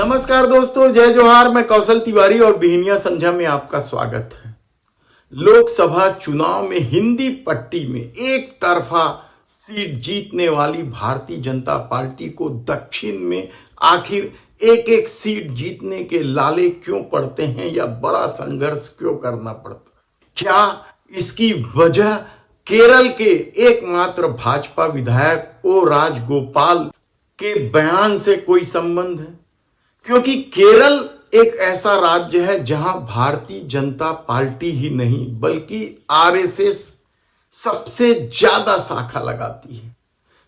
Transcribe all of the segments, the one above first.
नमस्कार दोस्तों, जय जोहार। मैं कौशल तिवारी और बिहनिया संध्या में आपका स्वागत है। लोकसभा चुनाव में हिंदी पट्टी में एक तरफा सीट जीतने वाली भारतीय जनता पार्टी को दक्षिण में आखिर एक एक सीट जीतने के लाले क्यों पड़ते हैं या बड़ा संघर्ष क्यों करना पड़ता है? क्या इसकी वजह केरल के एकमात्र भाजपा विधायक ओ राजगोपाल के बयान से कोई संबंध है? क्योंकि केरल एक ऐसा राज्य है जहां भारतीय जनता पार्टी ही नहीं बल्कि आरएसएस सबसे ज्यादा शाखा लगाती है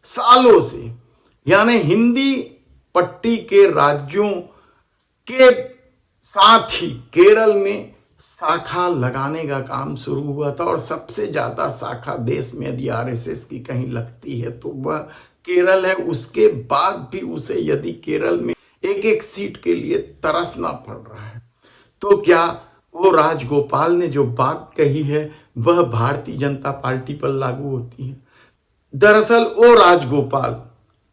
सालों से। यानी हिंदी पट्टी के राज्यों के साथ ही केरल में शाखा लगाने का काम शुरू हुआ था और सबसे ज्यादा शाखा देश में यदि आरएसएस की कहीं लगती है तो वह केरल है। उसके बाद भी उसे यदि केरल में एक एक सीट के लिए तरसना पड़ रहा है तो क्या वो राजगोपाल ने जो बात कही है वह भारतीय जनता पार्टी पर लागू होती है? दरअसल वो राजगोपाल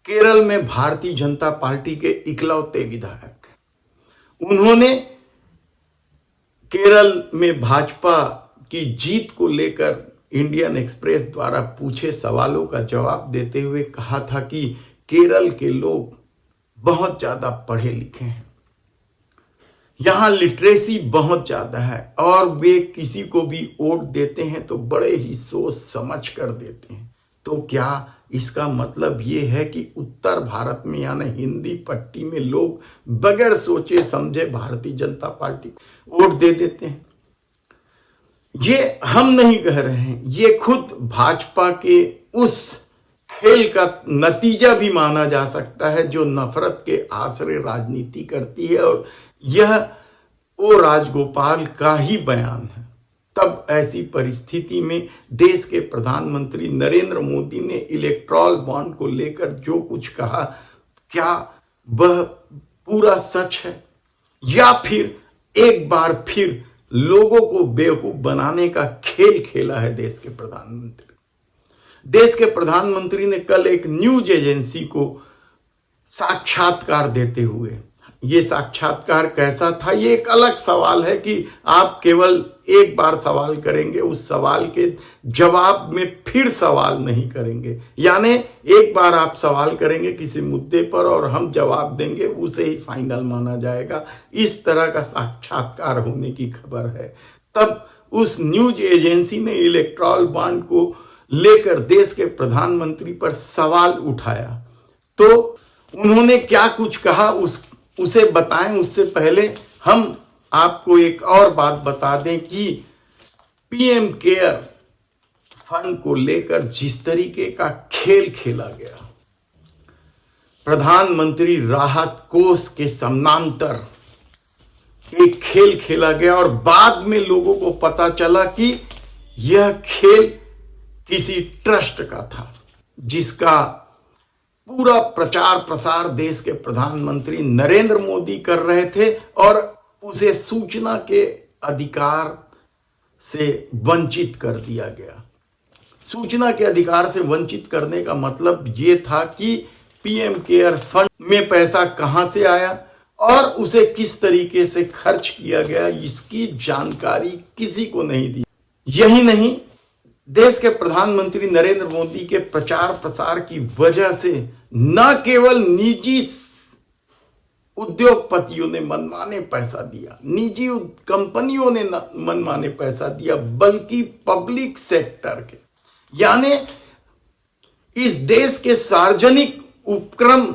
केरल में भारतीय जनता पार्टी के इकलौते विधायक हैं। उन्होंने केरल में भाजपा की जीत को लेकर इंडियन एक्सप्रेस द्वारा पूछे सवालों का जवाब देते हुए कहा था कि केरल के लोग बहुत ज्यादा पढ़े लिखे हैं, यहां लिटरेसी बहुत ज्यादा है और वे किसी को भी वोट देते हैं तो बड़े ही सोच समझ कर देते हैं। तो क्या इसका मतलब ये है कि उत्तर भारत में यानी हिंदी पट्टी में लोग बगैर सोचे समझे भारतीय जनता पार्टी को वोट दे देते हैं? ये हम नहीं कह रहे हैं, ये खुद भाजपा के उस खेल का नतीजा भी माना जा सकता है जो नफरत के आश्रय राजनीति करती है और यह ओ राजगोपाल का ही बयान है। तब ऐसी परिस्थिति में देश के प्रधानमंत्री नरेंद्र मोदी ने इलेक्टोरल बॉन्ड को लेकर जो कुछ कहा, क्या वह पूरा सच है या फिर एक बार फिर लोगों को बेवकूफ बनाने का खेल खेला है देश के प्रधानमंत्री? देश के प्रधानमंत्री ने कल एक न्यूज एजेंसी को साक्षात्कार देते हुए, यह साक्षात्कार कैसा था ये एक अलग सवाल है कि आप केवल एक बार सवाल करेंगे, उस सवाल के जवाब में फिर सवाल नहीं करेंगे। यानी एक बार आप सवाल करेंगे किसी मुद्दे पर और हम जवाब देंगे, उसे ही फाइनल माना जाएगा। इस तरह का साक्षात्कार होने की खबर है। तब उस न्यूज एजेंसी ने इलेक्टोरल बॉन्ड को लेकर देश के प्रधानमंत्री पर सवाल उठाया तो उन्होंने क्या कुछ कहा उसे बताएं। उससे पहले हम आपको एक और बात बता दें कि पीएम केयर फंड को लेकर जिस तरीके का खेल खेला गया, प्रधानमंत्री राहत कोष के समानांतर एक खेल खेला गया और बाद में लोगों को पता चला कि यह खेल किसी ट्रस्ट का था जिसका पूरा प्रचार प्रसार देश के प्रधानमंत्री नरेंद्र मोदी कर रहे थे और उसे सूचना के अधिकार से वंचित कर दिया गया। सूचना के अधिकार से वंचित करने का मतलब ये था कि पीएम केयर फंड में पैसा कहां से आया और उसे किस तरीके से खर्च किया गया, इसकी जानकारी किसी को नहीं दी। यही नहीं, देश के प्रधानमंत्री नरेंद्र मोदी के प्रचार प्रसार की वजह से न केवल निजी उद्योगपतियों ने मनमाने पैसा दिया, निजी कंपनियों ने मनमाने पैसा दिया, बल्कि पब्लिक सेक्टर के यानी इस देश के सार्वजनिक उपक्रम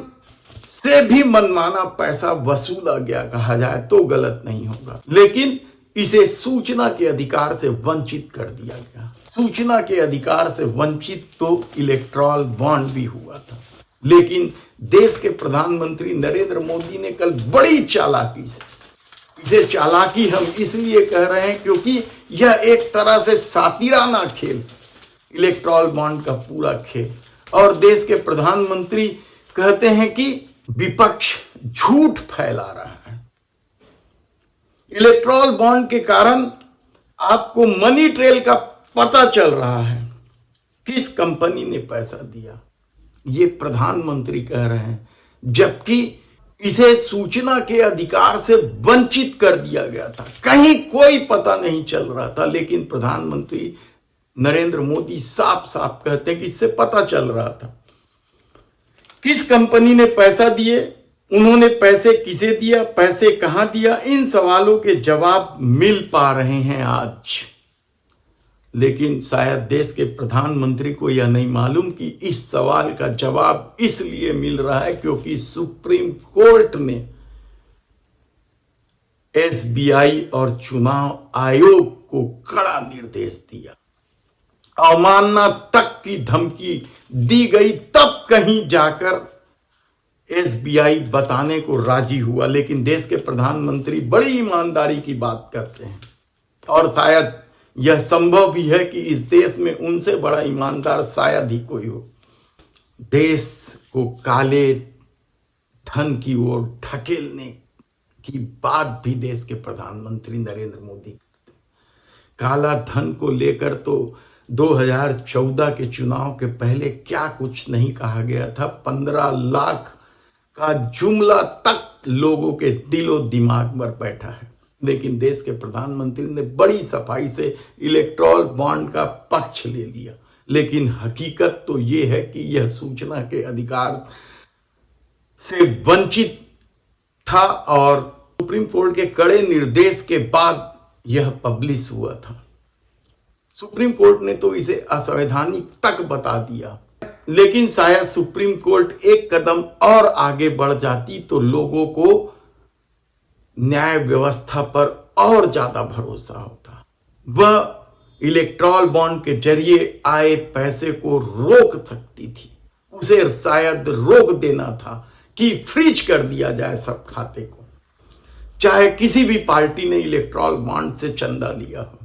से भी मनमाना पैसा वसूला गया कहा जाए तो गलत नहीं होगा। लेकिन इसे सूचना के अधिकार से वंचित कर दिया गया। सूचना के अधिकार से वंचित तो इलेक्टोरल बॉन्ड भी हुआ था, लेकिन देश के प्रधानमंत्री नरेंद्र मोदी ने कल बड़ी चालाकी से, इसे चालाकी हम इसलिए कह रहे हैं क्योंकि यह एक तरह से सातिराना खेल, इलेक्टोरल बॉन्ड का पूरा खेल, और देश के प्रधानमंत्री कहते हैं कि विपक्ष झूठ फैला रहा है। इलेक्टोरल बॉन्ड के कारण आपको मनी ट्रेल का पता चल रहा है, किस कंपनी ने पैसा दिया, ये प्रधानमंत्री कह रहे हैं, जबकि इसे सूचना के अधिकार से वंचित कर दिया गया था, कहीं कोई पता नहीं चल रहा था। लेकिन प्रधानमंत्री नरेंद्र मोदी साफ साफ कहते हैं कि इससे पता चल रहा था। किस कंपनी ने पैसा दिए, उन्होंने पैसे किसे दिया, पैसे कहां दिया, इन सवालों के जवाब मिल पा रहे हैं आज। लेकिन शायद देश के प्रधानमंत्री को यह नहीं मालूम कि इस सवाल का जवाब इसलिए मिल रहा है क्योंकि सुप्रीम कोर्ट ने एसबीआई और चुनाव आयोग को कड़ा निर्देश दिया। अवमानना तक की धमकी दी गई, तब कहीं जाकर एसबीआई बताने को राजी हुआ। लेकिन देश के प्रधानमंत्री बड़ी ईमानदारी की बात करते हैं और शायद यह संभव भी है कि इस देश में उनसे बड़ा ईमानदार शायद ही कोई हो। देश को काले धन की ओर ढकेलने की बात भी देश के प्रधानमंत्री नरेंद्र मोदी करते हैं। काला धन को लेकर तो 2014 के चुनाव के पहले क्या कुछ नहीं कहा गया था। 15 लाख का जुमला तक लोगों के दिलो दिमाग पर बैठा है। लेकिन देश के प्रधानमंत्री ने बड़ी सफाई से इलेक्टोरल बॉन्ड का पक्ष ले लिया। लेकिन हकीकत तो यह है कि यह सूचना के अधिकार से वंचित था और सुप्रीम कोर्ट के कड़े निर्देश के बाद यह पब्लिश हुआ था। सुप्रीम कोर्ट ने तो इसे असंवैधानिक तक बता दिया। लेकिन शायद सुप्रीम कोर्ट एक कदम और आगे बढ़ जाती तो लोगों को न्याय व्यवस्था पर और ज्यादा भरोसा होता। वह इलेक्टोरल बॉन्ड के जरिए आए पैसे को रोक सकती थी। उसे शायद रोक देना था कि फ्रीज कर दिया जाए सब खाते को, चाहे किसी भी पार्टी ने इलेक्टोरल बॉन्ड से चंदा लिया हो।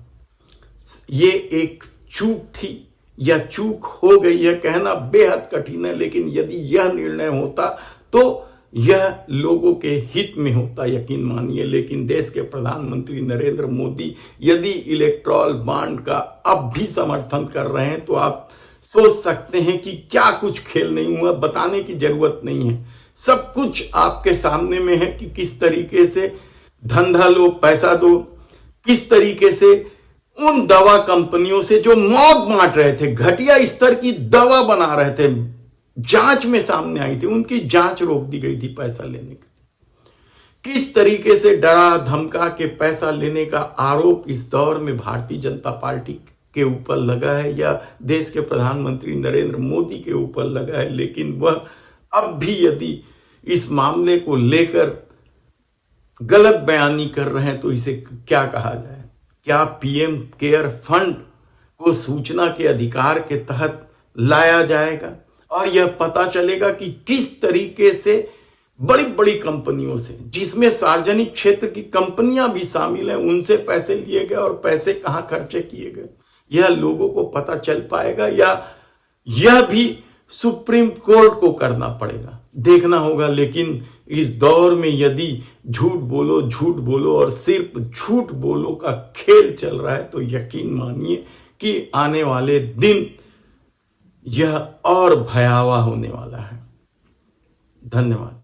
ये एक चूक थी या चूक हो गई है कहना बेहद कठिन है। लेकिन यदि यह निर्णय होता तो यह लोगों के हित में होता, यकीन मानिए। लेकिन देश के प्रधानमंत्री नरेंद्र मोदी यदि इलेक्टोरल बॉन्ड का अब भी समर्थन कर रहे हैं तो आप सोच सकते हैं कि क्या कुछ खेल नहीं हुआ। बताने की जरूरत नहीं है, सब कुछ आपके सामने में है कि किस तरीके से धंधा लो, पैसा दो, किस तरीके से उन दवा कंपनियों से जो मौत बांट रहे थे, घटिया स्तर की दवा बना रहे थे, जांच में सामने आई थी, उनकी जांच रोक दी गई थी पैसा लेने का। किस तरीके से डरा धमका के पैसा लेने का आरोप इस दौर में भारतीय जनता पार्टी के ऊपर लगा है या देश के प्रधानमंत्री नरेंद्र मोदी के ऊपर लगा है। लेकिन वह अब भी यदि इस मामले को लेकर गलत बयानी कर रहे हैं तो इसे क्या कहा जाए। क्या पीएम केयर फंड को सूचना के अधिकार के तहत लाया जाएगा और यह पता चलेगा कि किस तरीके से बड़ी बड़ी कंपनियों से, जिसमें सार्वजनिक क्षेत्र की कंपनियां भी शामिल हैं, उनसे पैसे लिए गए और पैसे कहां खर्चे किए गए, यह लोगों को पता चल पाएगा या यह भी सुप्रीम कोर्ट को करना पड़ेगा, देखना होगा। लेकिन इस दौर में यदि झूठ बोलो और सिर्फ झूठ बोलो का खेल चल रहा है तो यकीन मानिए कि आने वाले दिन यह और भयावह होने वाला है। धन्यवाद।